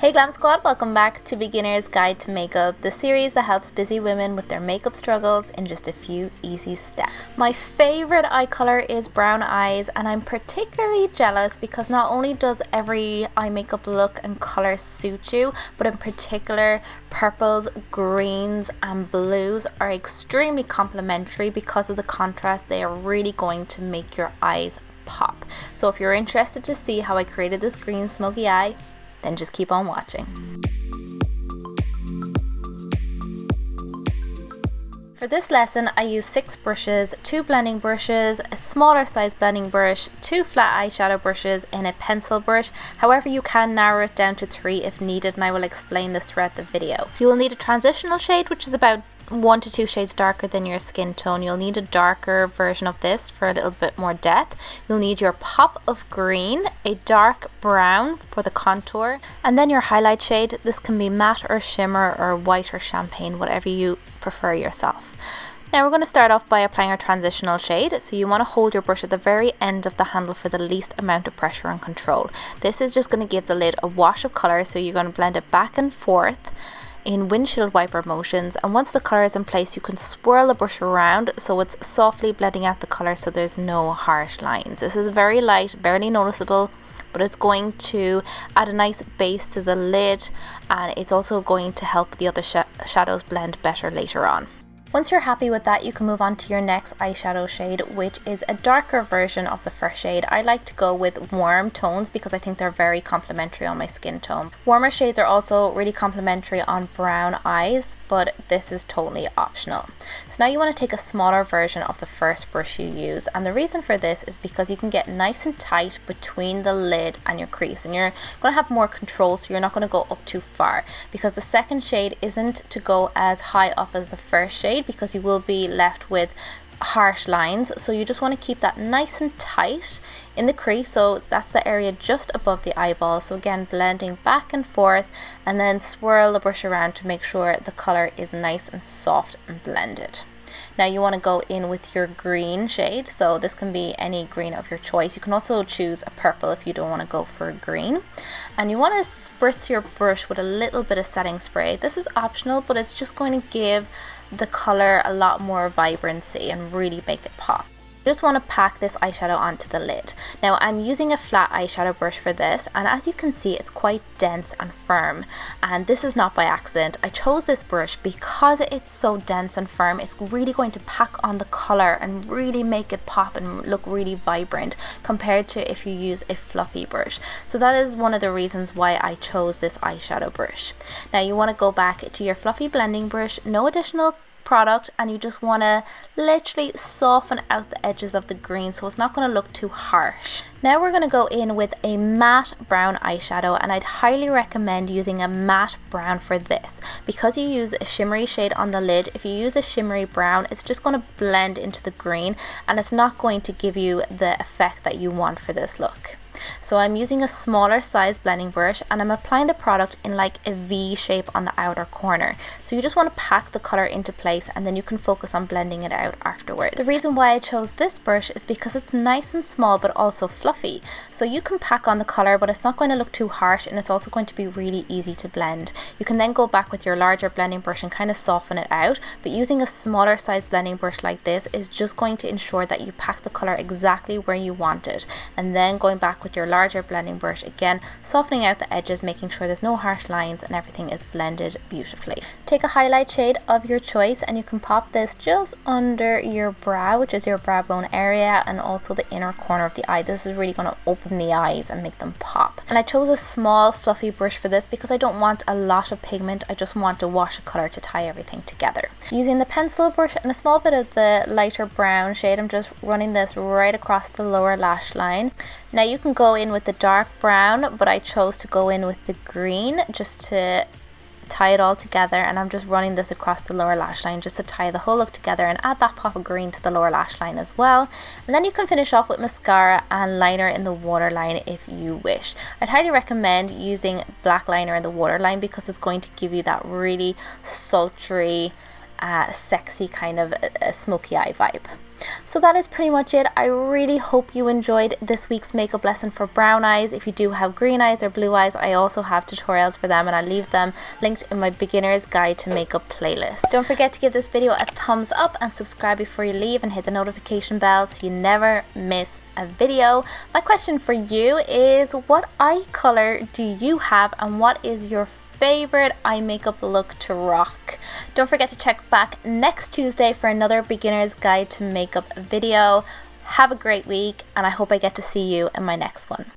Hey Glam Squad, welcome back to Beginner's Guide to Makeup, the series that helps busy women with their makeup struggles in just a few easy steps. My favorite eye color is brown eyes, and I'm particularly jealous because not only does every eye makeup look and color suit you, but in particular purples, greens and blues are extremely complementary. Because of the contrast, they are really going to make your eyes pop. So if you're interested to see how I created this green smoky eye, then just keep on watching. For this lesson, I used 6 brushes, 2 blending brushes, a smaller size blending brush, 2 flat eyeshadow brushes, and a pencil brush. However, you can narrow it down to 3 if needed, and I will explain this throughout the video. You will need a transitional shade, which is about 1 to 2 shades darker than your skin tone. You'll need a darker version of this for a little bit more depth. You'll need your pop of green, a dark brown for the contour, and then your highlight shade. This can be matte or shimmer or white or champagne, whatever you prefer yourself. Now we're going to start off by applying our transitional shade. So you want to hold your brush at the very end of the handle for the least amount of pressure and control. This is just going to give the lid a wash of color, so you're going to blend it back and forth in windshield wiper motions, and once the color is in place, you can swirl the brush around so it's softly blending out the color so there's no harsh lines. This is very light, barely noticeable, but it's going to add a nice base to the lid, and it's also going to help the other shadows blend better later on. Once you're happy with that, you can move on to your next eyeshadow shade, which is a darker version of the first shade. I like to go with warm tones because I think they're very complementary on my skin tone. Warmer shades are also really complementary on brown eyes, but this is totally optional. So now you want to take a smaller version of the first brush you use, and the reason for this is because you can get nice and tight between the lid and your crease, and you're going to have more control, so you're not going to go up too far, because the second shade isn't to go as high up as the first shade, because you will be left with harsh lines. So you just want to keep that nice and tight in the crease, so that's the area just above the eyeball. So again, blending back and forth, and then swirl the brush around to make sure the color is nice and soft and blended. Now you want to go in with your green shade, so this can be any green of your choice. You can also choose a purple if you don't want to go for green. And you want to spritz your brush with a little bit of setting spray. This is optional, but it's just going to give the color a lot more vibrancy and really make it pop. Just want to pack this eyeshadow onto the lid. Now I'm using a flat eyeshadow brush for this, and as you can see, it's quite dense and firm, and this is not by accident. I chose this brush because it's so dense and firm. It's really going to pack on the color and really make it pop and look really vibrant compared to if you use a fluffy brush. So that is one of the reasons why I chose this eyeshadow brush. Now you want to go back to your fluffy blending brush, no additional product, and you just want to literally soften out the edges of the green so it's not going to look too harsh. Now we're going to go in with a matte brown eyeshadow, and I'd highly recommend using a matte brown for this because you use a shimmery shade on the lid. If you use a shimmery brown, it's just going to blend into the green and it's not going to give you the effect that you want for this look. So I'm using a smaller size blending brush, and I'm applying the product in like a V shape on the outer corner. So you just want to pack the color into place, and then you can focus on blending it out afterwards. The reason why I chose this brush is because it's nice and small but also fluffy. So you can pack on the color, but it's not going to look too harsh, and it's also going to be really easy to blend. You can then go back with your larger blending brush and kind of soften it out, but using a smaller size blending brush like this is just going to ensure that you pack the color exactly where you want it, and then going back with your larger blending brush, again softening out the edges, making sure there's no harsh lines and everything is blended beautifully. Take a highlight shade of your choice, and you can pop this just under your brow, which is your brow bone area, and also the inner corner of the eye. This is really going to open the eyes and make them pop. And I chose a small fluffy brush for this because I don't want a lot of pigment. I just want to wash a color to tie everything together. Using the pencil brush and a small bit of the lighter brown shade, I'm just running this right across the lower lash line. Now you can go in with the dark brown, but I chose to go in with the green just to tie it all together, and I'm just running this across the lower lash line just to tie the whole look together and add that pop of green to the lower lash line as well. And then you can finish off with mascara and liner in the waterline if you wish. I'd highly recommend using black liner in the waterline because it's going to give you that really sultry, sexy kind of smoky eye vibe. So that is pretty much it. I really hope you enjoyed this week's makeup lesson for brown eyes. If you do have green eyes or blue eyes, I also have tutorials for them, and I'll leave them linked in my beginner's guide to makeup playlist. Don't forget to give this video a thumbs up and subscribe before you leave, and hit the notification bell so you never miss a video. My question for you is, what eye color do you have, and what is your favorite eye makeup look to rock? Don't forget to check back next Tuesday for another beginner's guide to makeup video. Have a great week, and I hope I get to see you in my next one.